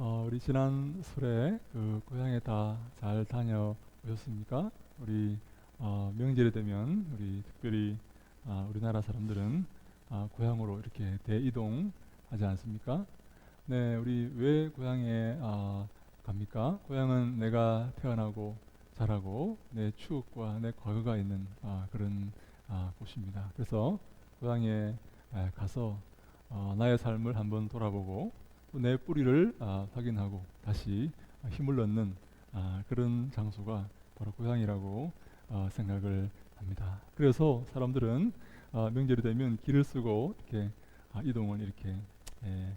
우리 지난 설에 그 고향에 다 잘 다녀오셨습니까? 우리 명절이 되면 우리 특별히 우리나라 사람들은 고향으로 이렇게 대이동하지 않습니까? 네, 우리 왜 고향에 갑니까? 고향은 내가 태어나고 자라고 내 추억과 내 과거가 있는 그런 곳입니다. 그래서 고향에 가서 나의 삶을 한번 돌아보고 또 내 뿌리를 확인하고 다시 힘을 얻는 그런 장소가 바로 고향이라고 생각을 합니다. 그래서 사람들은 명절이 되면 길을 쓰고 이렇게 이동을 이렇게 예,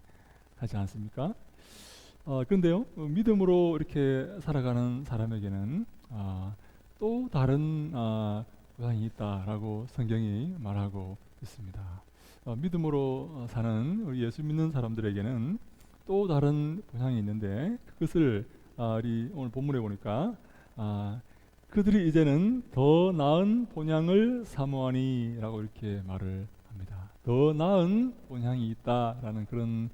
하지 않습니까? 그런데요, 믿음으로 이렇게 살아가는 사람에게는 또 다른 고향이 있다라고 성경이 말하고 있습니다. 믿음으로 사는 우리 예수 믿는 사람들에게는 또 다른 본향이 있는데 그것을 우리 오늘 본문에 보니까 그들이 이제는 더 나은 본향을 사모하니라고 이렇게 말을 합니다. 더 나은 본향이 있다라는 그런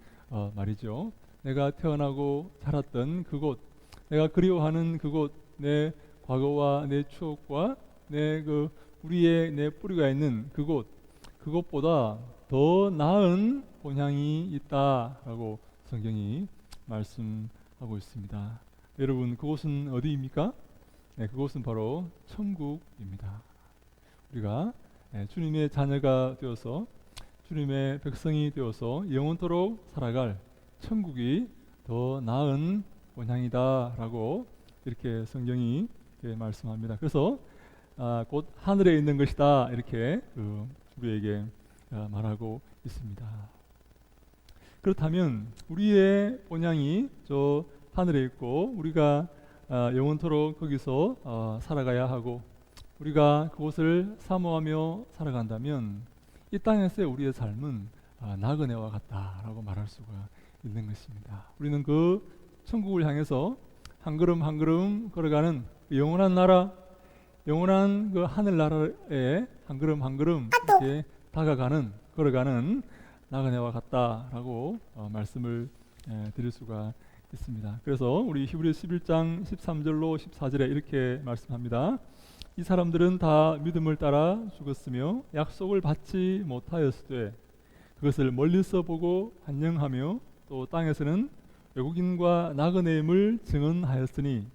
말이죠. 내가 태어나고 자랐던 그곳, 내가 그리워하는 그곳, 내 과거와 내 추억과 우리의 내 뿌리가 있는 그곳, 그것보다 더 나은 본향이 있다라고 성경이 말씀하고 있습니다. 여러분, 그곳은 어디입니까? 네, 그곳은 바로 천국입니다. 우리가 주님의 자녀가 되어서 주님의 백성이 되어서 영원토록 살아갈 천국이 더 나은 본향이다라고 이렇게 성경이 말씀합니다. 그래서 곧 하늘에 있는 것이다 이렇게 우리에게 말하고 있습니다. 그렇다면 우리의 본향이 저 하늘에 있고 우리가 영원토록 거기서 살아가야 하고 우리가 그곳을 사모하며 살아간다면 이 땅에서의 우리의 삶은 나그네와 같다라고 말할 수가 있는 것입니다. 우리는 그 천국을 향해서 한 걸음 한 걸음 걸어가는 그 영원한 나라, 영원한 그 하늘나라에 한 걸음 한 걸음 이렇게 걸어가는 나그네와 같다라고 말씀을 드릴 수가 있습니다. 그래서 우리 히브리 11장 13절로 14절에 이렇게 말씀합니다. 이 사람들은 다 믿음을 따라 죽었으며 약속을 받지 못하였으되 그것을 멀리서 보고 환영하며 또 땅에서는 외국인과 나그네임을 증언하였으니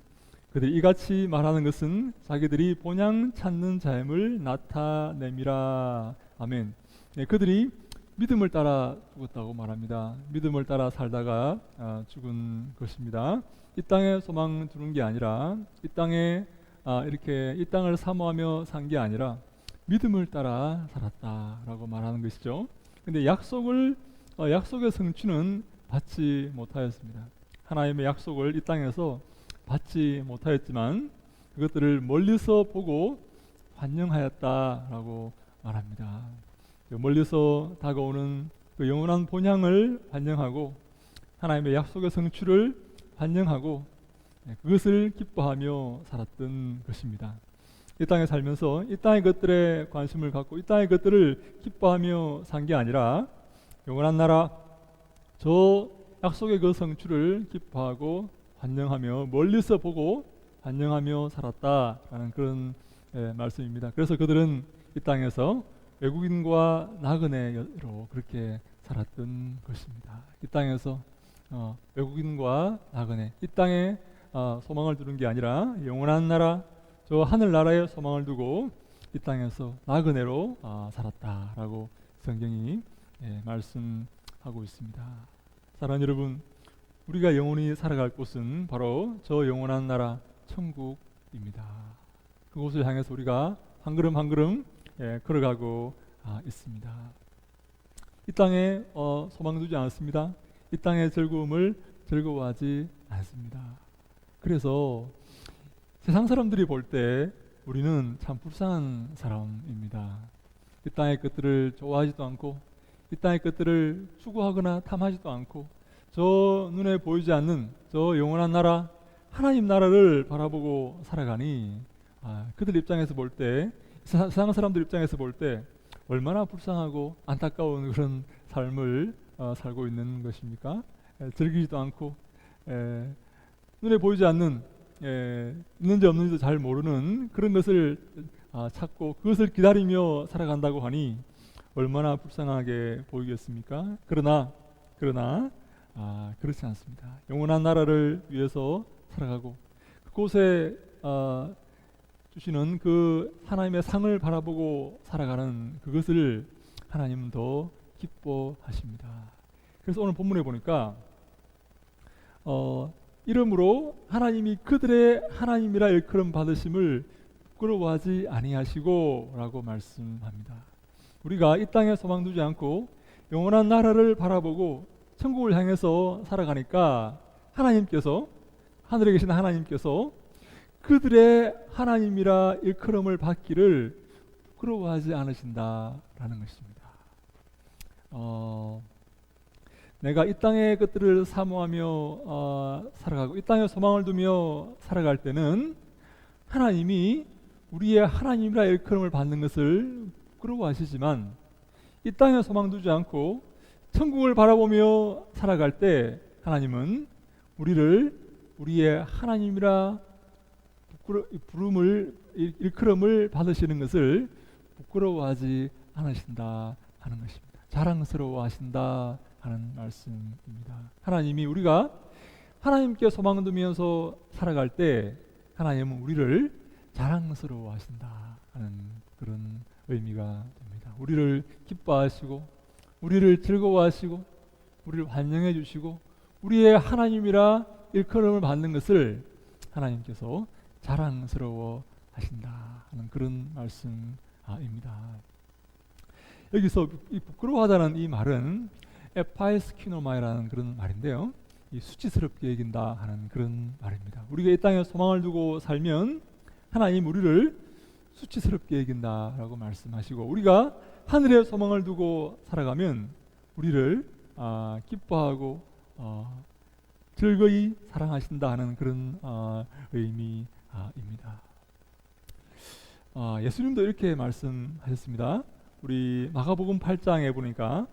그들이 이같이 말하는 것은 자기들이 본향 찾는 자임을 나타냄이라. 아멘. 네, 그들이 믿음을 따라 죽었다고 말합니다. 믿음을 따라 살다가 죽은 것입니다. 이 땅에 소망 두는 게 아니라 이 땅에 이렇게 이 땅을 사모하며 산 게 아니라 믿음을 따라 살았다라고 말하는 것이죠. 근데 약속의 성취는 받지 못하였습니다. 하나님의 약속을 이 땅에서 받지 못하였지만 그것들을 멀리서 보고 환영하였다라고 말합니다. 멀리서 다가오는 그 영원한 본향을 환영하고 하나님의 약속의 성취를 환영하고 그것을 기뻐하며 살았던 것입니다. 이 땅에 살면서 이 땅의 것들에 관심을 갖고 이 땅의 것들을 기뻐하며 산 게 아니라 영원한 나라 저 약속의 그 성취를 기뻐하고 환영하며 멀리서 보고 환영하며 살았다라는 그런 말씀입니다. 그래서 그들은 이 땅에서 외국인과 나그네로 그렇게 살았던 것입니다. 이 땅에서 외국인과 나그네, 이 땅에 소망을 두는 게 아니라 영원한 나라, 저 하늘 나라에 소망을 두고 이 땅에서 나그네로 살았다라고 성경이 말씀하고 있습니다. 사랑하는 여러분, 우리가 영원히 살아갈 곳은 바로 저 영원한 나라 천국입니다. 그곳을 향해서 우리가 한 걸음 한 걸음 걸어가고 있습니다. 이 땅에 소망 두지 않습니다. 이 땅의 즐거움을 즐거워하지 않습니다. 그래서 세상 사람들이 볼 때 우리는 참 불쌍한 사람입니다. 이 땅의 것들을 좋아하지도 않고 이 땅의 것들을 추구하거나 탐하지도 않고 저 눈에 보이지 않는 저 영원한 나라 하나님 나라를 바라보고 살아가니 그들 입장에서 볼 때 세상 사람들 입장에서 볼 때 얼마나 불쌍하고 안타까운 그런 삶을 살고 있는 것입니까? 즐기지도 않고 에, 눈에 보이지 않는 있는지 없는지도 잘 모르는 그런 것을 찾고 그것을 기다리며 살아간다고 하니 얼마나 불쌍하게 보이겠습니까? 그러나 그렇지 않습니다. 영원한 나라를 위해서 살아가고 그곳에 주시는 그 하나님의 상을 바라보고 살아가는 그것을 하나님은 더 기뻐하십니다. 그래서 오늘 본문에 보니까 이름으로 하나님이 그들의 하나님이라 일컬음 받으심을 부끄러워하지 아니하시고 라고 말씀합니다. 우리가 이 땅에 소망 두지 않고 영원한 나라를 바라보고 천국을 향해서 살아가니까 하나님께서, 하늘에 계신 하나님께서 그들의 하나님이라 일컬음을 받기를 부끄러워하지 않으신다라는 것입니다. 내가 이 땅의 것들을 사모하며 살아가고 이 땅에 소망을 두며 살아갈 때는 하나님이 우리의 하나님이라 일컬음을 받는 것을 부끄러워하시지만 이 땅에 소망 두지 않고 천국을 바라보며 살아갈 때 하나님은 우리를 우리의 하나님이라 부름을 일컬음을 받으시는 것을 부끄러워하지 않으신다 하는 것입니다. 자랑스러워하신다 하는 말씀입니다. 하나님이 우리가 하나님께 소망 두면서 살아갈 때 하나님은 우리를 자랑스러워하신다 하는 그런 의미가 됩니다. 우리를 기뻐하시고 우리를 즐거워하시고 우리를 환영해 주시고 우리의 하나님이라 일컬음을 받는 것을 하나님께서 자랑스러워하신다 하는 그런 말씀입니다. 여기서 이 부끄러워하다는 이 말은 에파에스키노마이라는 그런 말인데요. 이 수치스럽게 여긴다 하는 그런 말입니다. 우리가 이 땅에 소망을 두고 살면 하나님 우리를 수치스럽게 여긴다라고 말씀하시고 우리가 하늘에 소망을 두고 살아가면 우리를 기뻐하고 즐거이 사랑하신다 하는 그런 의미입니다. 예수님도 이렇게 말씀하셨습니다. 우리 마가복음 8장에 보니까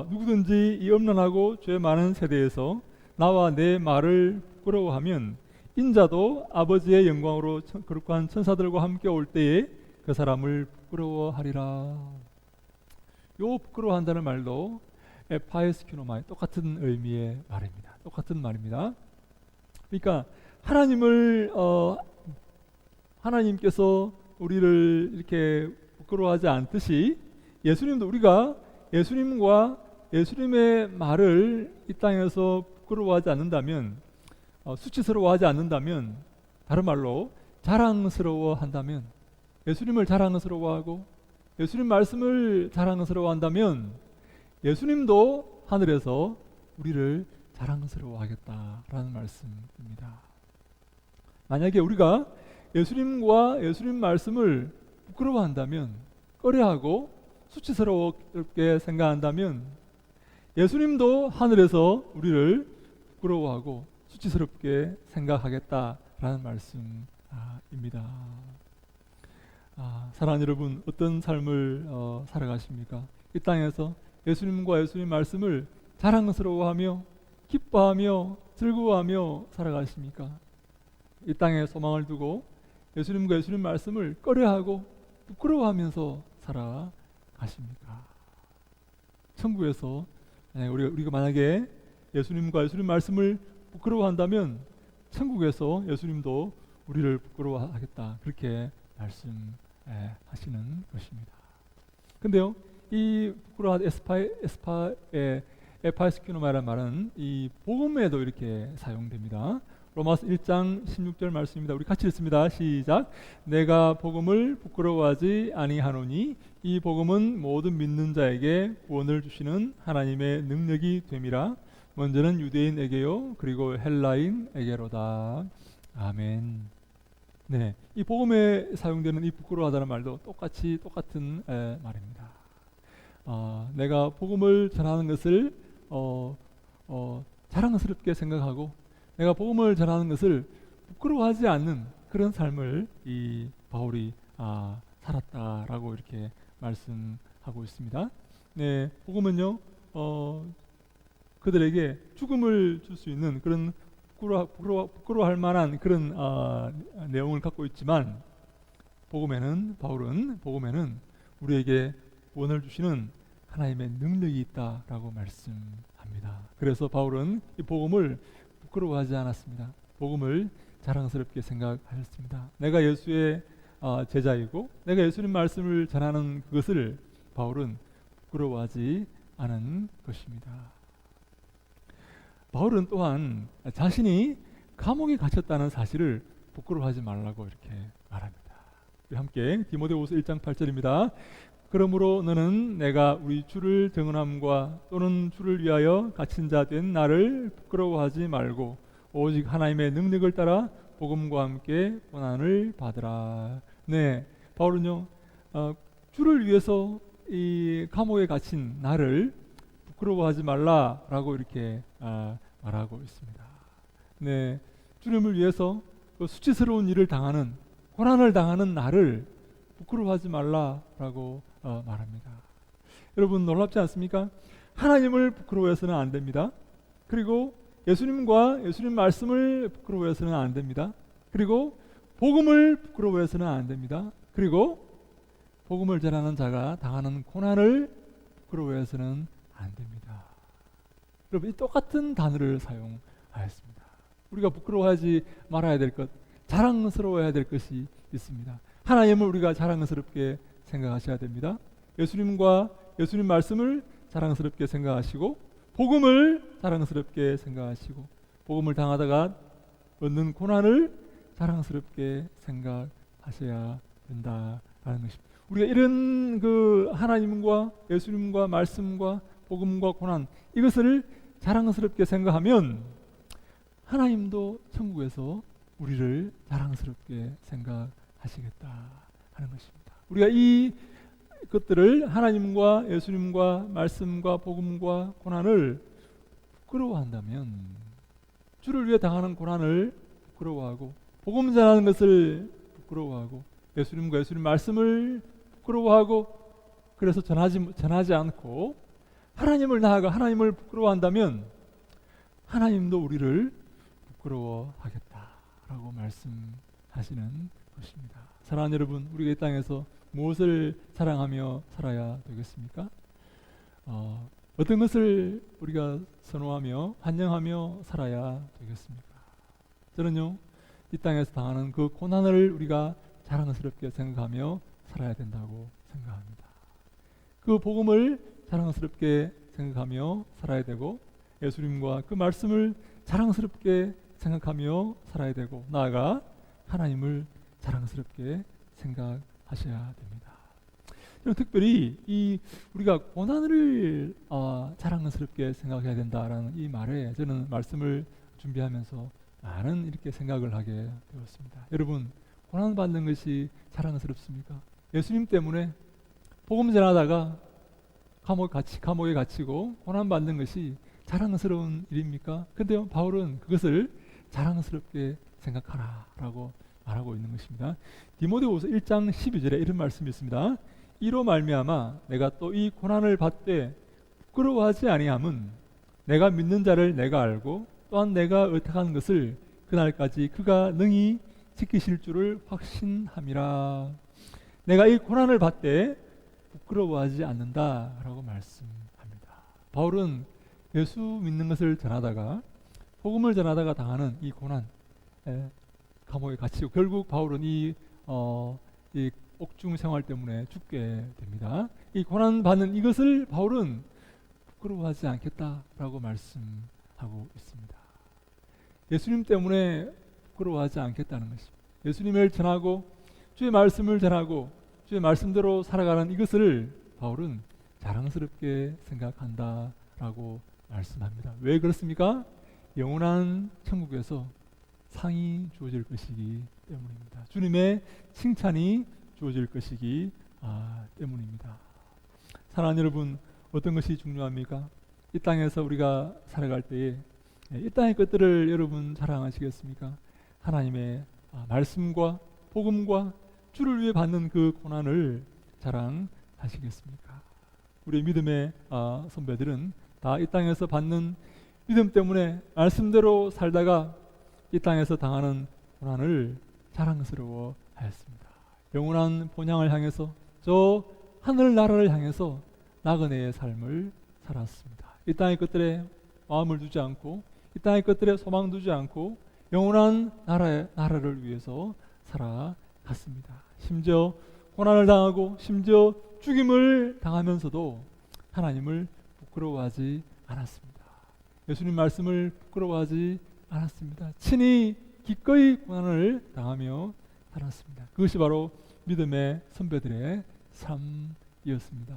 누구든지 이 엄란하고 죄 많은 세대에서 나와 내 말을 부끄러워하면 인자도 아버지의 영광으로 거룩한 천사들과 함께 올 때에 그 사람을 부끄러워하리라. 요 부끄러워한다는 말도 에파에스키노마이 똑같은 의미의 말입니다. 똑같은 말입니다. 그러니까 하나님께서 우리를 이렇게 부끄러워하지 않듯이 예수님도 우리가 예수님과 예수님의 말을 이 땅에서 부끄러워하지 않는다면 수치스러워하지 않는다면 다른 말로 자랑스러워한다면 예수님을 자랑스러워하고 예수님 말씀을 자랑스러워한다면 예수님도 하늘에서 우리를 자랑스러워하겠다라는 말씀입니다. 만약에 우리가 예수님과 예수님 말씀을 부끄러워한다면 꺼려하고 수치스럽게 생각한다면 예수님도 하늘에서 우리를 부끄러워하고 수치스럽게 생각하겠다라는 말씀입니다. 사랑하는 여러분, 어떤 삶을 살아가십니까? 이 땅에서 예수님과 예수님 말씀을 자랑스러워하며 기뻐하며 즐거워하며 살아가십니까? 이 땅에 소망을 두고 예수님과 예수님 말씀을 꺼려하고 부끄러워하면서 살아가십니까? 천국에서 우리가 만약에 예수님과 예수님 말씀을 부끄러워한다면 천국에서 예수님도 우리를 부끄러워하겠다 그렇게 말씀하시는 것입니다. 근데요, 이 부끄러워한 에파에스키노마라는 말은 이 복음에도 이렇게 사용됩니다. 로마서 1장 16절 말씀입니다. 우리 같이 읽습니다. 시작. 내가 복음을 부끄러워하지 아니하노니 이 복음은 모든 믿는 자에게 구원을 주시는 하나님의 능력이 됨이라. 먼저는 유대인에게요 그리고 헬라인에게로다. 아멘. 네, 이 복음에 사용되는 이 부끄러워하다는 말도 똑같은 말입니다. 내가 복음을 전하는 것을 자랑스럽게 생각하고 내가 복음을 전하는 것을 부끄러워하지 않는 그런 삶을 이 바울이 살았다라고 이렇게 말씀하고 있습니다. 네, 복음은요 그들에게 죽음을 줄 수 있는 그런 부끄러워할 만한 그런 내용을 갖고 있지만 바울은 복음에는 우리에게 구원을 주시는 하나님의 능력이 있다라고 말씀합니다. 그래서 바울은 이 복음을 부끄러워하지 않았습니다. 복음을 자랑스럽게 생각하였습니다. 내가 예수의 제자이고 내가 예수님 말씀을 전하는 그것을 바울은 부끄러워하지 않은 것입니다. 바울은 또한 자신이 감옥에 갇혔다는 사실을 부끄러워하지 말라고 이렇게 말합니다. 우리 함께 디모데후서 1장 8절입니다. 그러므로 너는 내가 우리 주를 증언함과 또는 주를 위하여 갇힌 자 된 나를 부끄러워하지 말고 오직 하나님의 능력을 따라 복음과 함께 고난을 받으라. 네, 바울은요 주를 위해서 이 감옥에 갇힌 나를 부끄러워하지 말라라고 이렇게 말하고 있습니다. 네, 주님을 위해서 그 수치스러운 일을 당하는 고난을 당하는 나를 부끄러워하지 말라라고 말합니다. 여러분 놀랍지 않습니까? 하나님을 부끄러워해서는 안 됩니다. 그리고 예수님과 예수님 말씀을 부끄러워해서는 안 됩니다. 그리고 복음을 부끄러워해서는 안 됩니다. 그리고 복음을 전하는 자가 당하는 고난을 부끄러워해서는 안 됩니다. 여러분 이 똑같은 단어를 사용하였습니다. 우리가 부끄러워하지 말아야 될 것, 자랑스러워해야 될 것이 있습니다. 하나님을 우리가 자랑스럽게 생각하셔야 됩니다. 예수님과 예수님 말씀을 자랑스럽게 생각하시고 복음을 자랑스럽게 생각하시고 복음을 당하다가 얻는 고난을 자랑스럽게 생각하셔야 된다라는 것입니다. 우리가 이런 그 하나님과 예수님과 말씀과 복음과 고난 이것을 자랑스럽게 생각하면 하나님도 천국에서 우리를 자랑스럽게 생각하시겠다 하는 것입니다. 우리가 이 것들을 하나님과 예수님과 말씀과 복음과 고난을 부끄러워한다면 주를 위해 당하는 고난을 부끄러워하고 복음 전하는 것을 부끄러워하고 예수님과 예수님 말씀을 부끄러워하고 그래서 전하지 않고 하나님을 나아가 하나님을 부끄러워한다면 하나님도 우리를 부끄러워하겠다라고 말씀하시는 것입니다. 사랑하는 여러분, 우리가 이 땅에서 무엇을 자랑하며 살아야 되겠습니까? 어떤 것을 우리가 선호하며 환영하며 살아야 되겠습니까? 저는요, 이 땅에서 당하는 그 고난을 우리가 자랑스럽게 생각하며 살아야 된다고 생각합니다. 그 복음을 자랑스럽게 생각하며 살아야 되고 예수님과 그 말씀을 자랑스럽게 생각하며 살아야 되고 나아가 하나님을 자랑스럽게 생각하셔야 됩니다. 특별히 이 우리가 고난을 자랑스럽게 생각해야 된다라는 이 말에 저는 말씀을 준비하면서 많은 이렇게 생각을 하게 되었습니다. 여러분 고난 받는 것이 자랑스럽습니까? 예수님 때문에 복음 전하다가 감옥에 갇히고 고난 받는 것이 자랑스러운 일입니까? 근데요 바울은 그것을 자랑스럽게 생각하라라고 말하고 있는 것입니다. 디모데후서 1장 12절에 이런 말씀이 있습니다. 이로 말미암아 내가 또 이 고난을 받되 부끄러워하지 아니함은 내가 믿는 자를 내가 알고 또한 내가 의탁한 것을 그날까지 그가 능히 지키실 줄을 확신함이라. 내가 이 고난을 받되 부끄러워하지 않는다라고 말씀합니다. 바울은 예수 믿는 것을 전하다가 복음을 전하다가 당하는 이 고난, 감옥에 갇히고 결국 바울은 이 옥중 생활 때문에 죽게 됩니다. 이 고난 받는 이것을 바울은 부끄러워하지 않겠다라고 말씀하고 있습니다. 예수님 때문에 부끄러워하지 않겠다는 것입니다. 예수님을 전하고 주의 말씀을 전하고 주의 말씀대로 살아가는 이것을 바울은 자랑스럽게 생각한다라고 말씀합니다. 왜 그렇습니까? 영원한 천국에서 상이 주어질 것이기 때문입니다. 주님의 칭찬이 주어질 것이기 때문입니다. 사랑하는 여러분, 어떤 것이 중요합니까? 이 땅에서 우리가 살아갈 때에 이 땅의 것들을 여러분 자랑하시겠습니까? 하나님의 말씀과 복음과 주를 위해 받는 그 고난을 자랑하시겠습니까? 우리 믿음의 선배들은 다 이 땅에서 받는 믿음 때문에 말씀대로 살다가 이 땅에서 당하는 고난을 자랑스러워 하였습니다. 영원한 본향을 향해서, 저 하늘나라를 향해서 나그네의 삶을 살았습니다. 이 땅의 것들에 마음을 두지 않고, 이 땅의 것들에 소망 두지 않고 영원한 나라를 위해서 살아갔습니다. 심지어 고난을 당하고 심지어 죽임을 당하면서도 하나님을 부끄러워하지 않았습니다. 예수님 말씀을 부끄러워하지 않았습니다. 친히 기꺼이 고난을 당하며 살았습니다. 그것이 바로 믿음의 선배들의 삶이었습니다.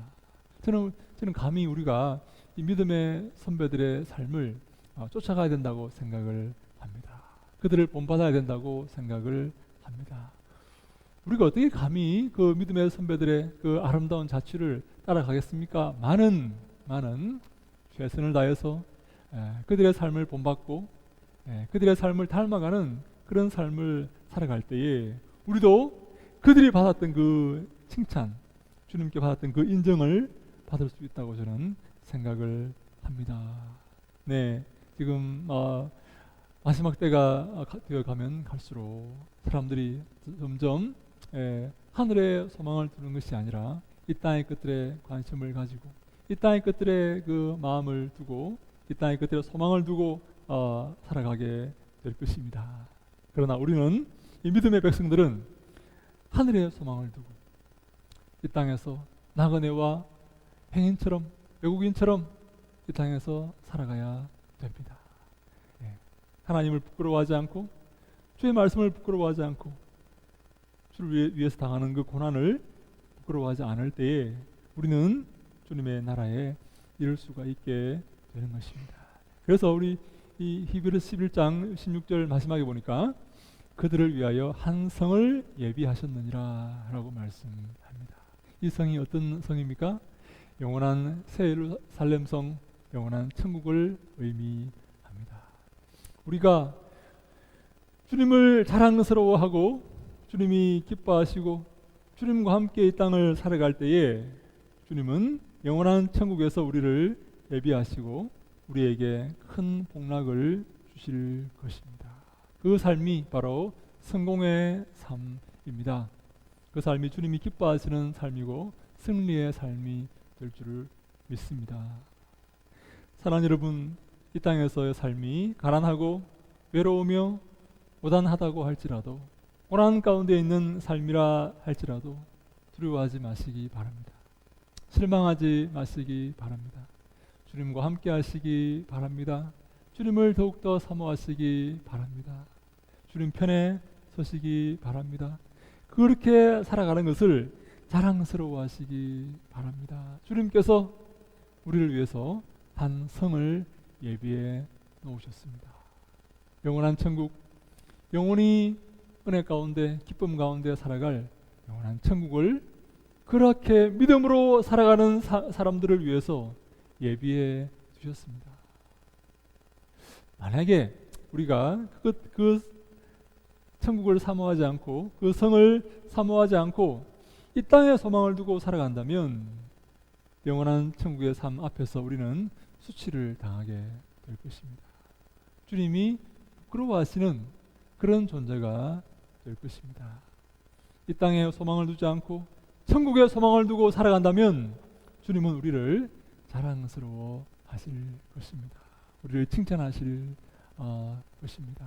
저는 감히 우리가 이 믿음의 선배들의 삶을 쫓아가야 된다고 생각을 합니다. 그들을 본받아야 된다고 생각을 합니다. 우리가 어떻게 감히 그 믿음의 선배들의 그 아름다운 자취를 따라가겠습니까? 많은 최선을 다해서 그들의 삶을 본받고 그들의 삶을 닮아가는 그런 삶을 살아갈 때에 우리도 그들이 받았던 그 칭찬, 주님께 받았던 그 인정을 받을 수 있다고 저는 생각을 합니다. 네, 지금 마지막 때가 되어 가면 갈수록 사람들이 점점 하늘의 소망을 두는 것이 아니라 이 땅의 것들에 관심을 가지고 이 땅의 것들에 그 마음을 두고 이 땅의 것들에 소망을 두고 살아가게 될 것입니다. 그러나 우리는, 이 믿음의 백성들은 하늘의 소망을 두고 이 땅에서 나그네와 행인처럼, 외국인처럼 이 땅에서 살아가야 됩니다. 하나님을 부끄러워하지 않고 주의 말씀을 부끄러워하지 않고 주를 위해서 당하는 그 고난을 부끄러워하지 않을 때에 우리는 주님의 나라에 이룰 수가 있게 되는 것입니다. 그래서 우리 이 히브리서 11장 16절 마지막에 보니까 그들을 위하여 한 성을 예비하셨느니라 라고 말씀합니다. 이 성이 어떤 성입니까? 영원한 새 예루살렘 성, 영원한 천국을 의미합니다. 우리가 주님을 자랑스러워하고 주님이 기뻐하시고 주님과 함께 이 땅을 살아갈 때에 주님은 영원한 천국에서 우리를 예비하시고 우리에게 큰 복락을 주실 것입니다. 그 삶이 바로 성공의 삶입니다. 그 삶이 주님이 기뻐하시는 삶이고 승리의 삶이 될 줄을 믿습니다. 사랑하는 여러분, 이 땅에서의 삶이 가난하고 외로우며 고단하다고 할지라도, 고난 가운데 있는 삶이라 할지라도 두려워하지 마시기 바랍니다. 실망하지 마시기 바랍니다. 주님과 함께 하시기 바랍니다. 주님을 더욱더 사모하시기 바랍니다. 주님 편에 서시기 바랍니다. 그렇게 살아가는 것을 자랑스러워하시기 바랍니다. 주님께서 우리를 위해서 한 성을 예비해 놓으셨습니다. 영원한 천국, 영원히 은혜 가운데 기쁨 가운데 살아갈 영원한 천국을 그렇게 믿음으로 살아가는 사람들을 위해서 예비해 주셨습니다. 만약에 우리가 그 천국을 사모하지 않고 그 성을 사모하지 않고 이 땅에 소망을 두고 살아간다면 영원한 천국의 삶 앞에서 우리는 수치를 당하게 될 것입니다. 주님이 부끄러워하시는 그런 존재가 될 것입니다. 이 땅에 소망을 두지 않고 천국에 소망을 두고 살아간다면 주님은 우리를 자랑스러워 하실 것입니다. 우리를 칭찬하실 것입니다.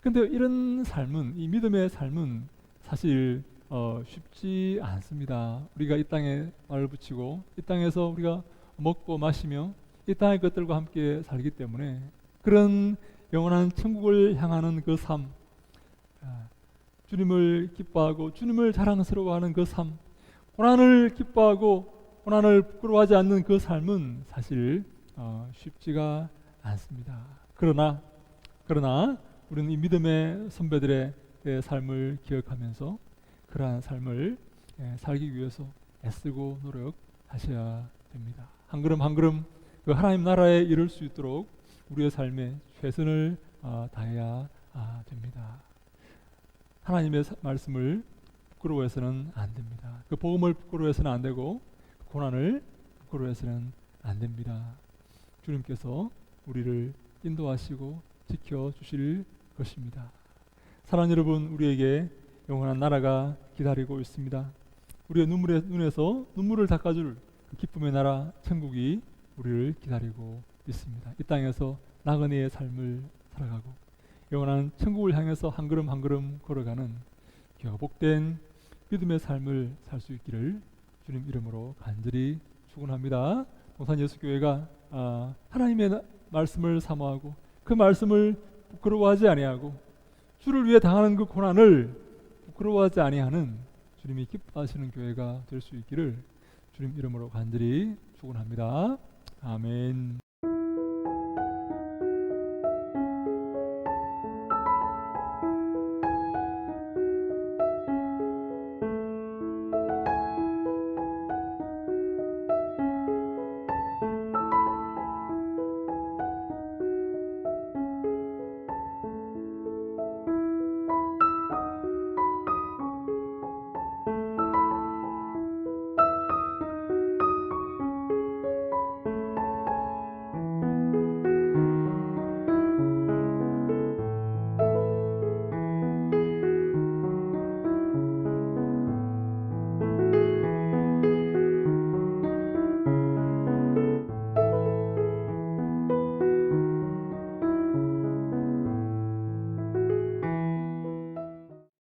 근데 이런 삶은, 이 믿음의 삶은 사실 쉽지 않습니다. 우리가 이 땅에 발을 붙이고 이 땅에서 우리가 먹고 마시며 이 땅의 것들과 함께 살기 때문에 그런 영원한 천국을 향하는 그 삶, 주님을 기뻐하고 주님을 자랑스러워하는 그 삶, 고난을 기뻐하고 고난을 부끄러워하지 않는 그 삶은 사실 쉽지가 않습니다. 그러나 우리는 이 믿음의 선배들의 삶을 기억하면서 그러한 삶을 살기 위해서 애쓰고 노력하셔야 됩니다. 한 걸음 한 걸음 그 하나님 나라에 이룰 수 있도록 우리의 삶에 최선을 다해야 됩니다. 하나님의 말씀을 부끄러워해서는 안 됩니다. 그 복음을 부끄러워해서는 안 되고 고난을 부끄러워해서는 안 됩니다. 주님께서 우리를 인도하시고 지켜주실 것입니다. 사랑하는 여러분, 우리에게 영원한 나라가 기다리고 있습니다. 우리의 눈에서 눈물을 닦아줄 그 기쁨의 나라 천국이 우리를 기다리고 있습니다. 이 땅에서 나그네의 삶을 살아가고 영원한 천국을 향해서 한 걸음 한 걸음 걸어가는 귀하고 복된 믿음의 삶을 살 수 있기를 주님 이름으로 간절히 축원합니다. 동산 예수교회가 하나님의 말씀을 사모하고 그 말씀을 부끄러워하지 아니하고 주를 위해 당하는 그 고난을 부끄러워하지 아니하는 주님이 기뻐하시는 교회가 될 수 있기를 주님 이름으로 간절히 축원합니다. 아멘.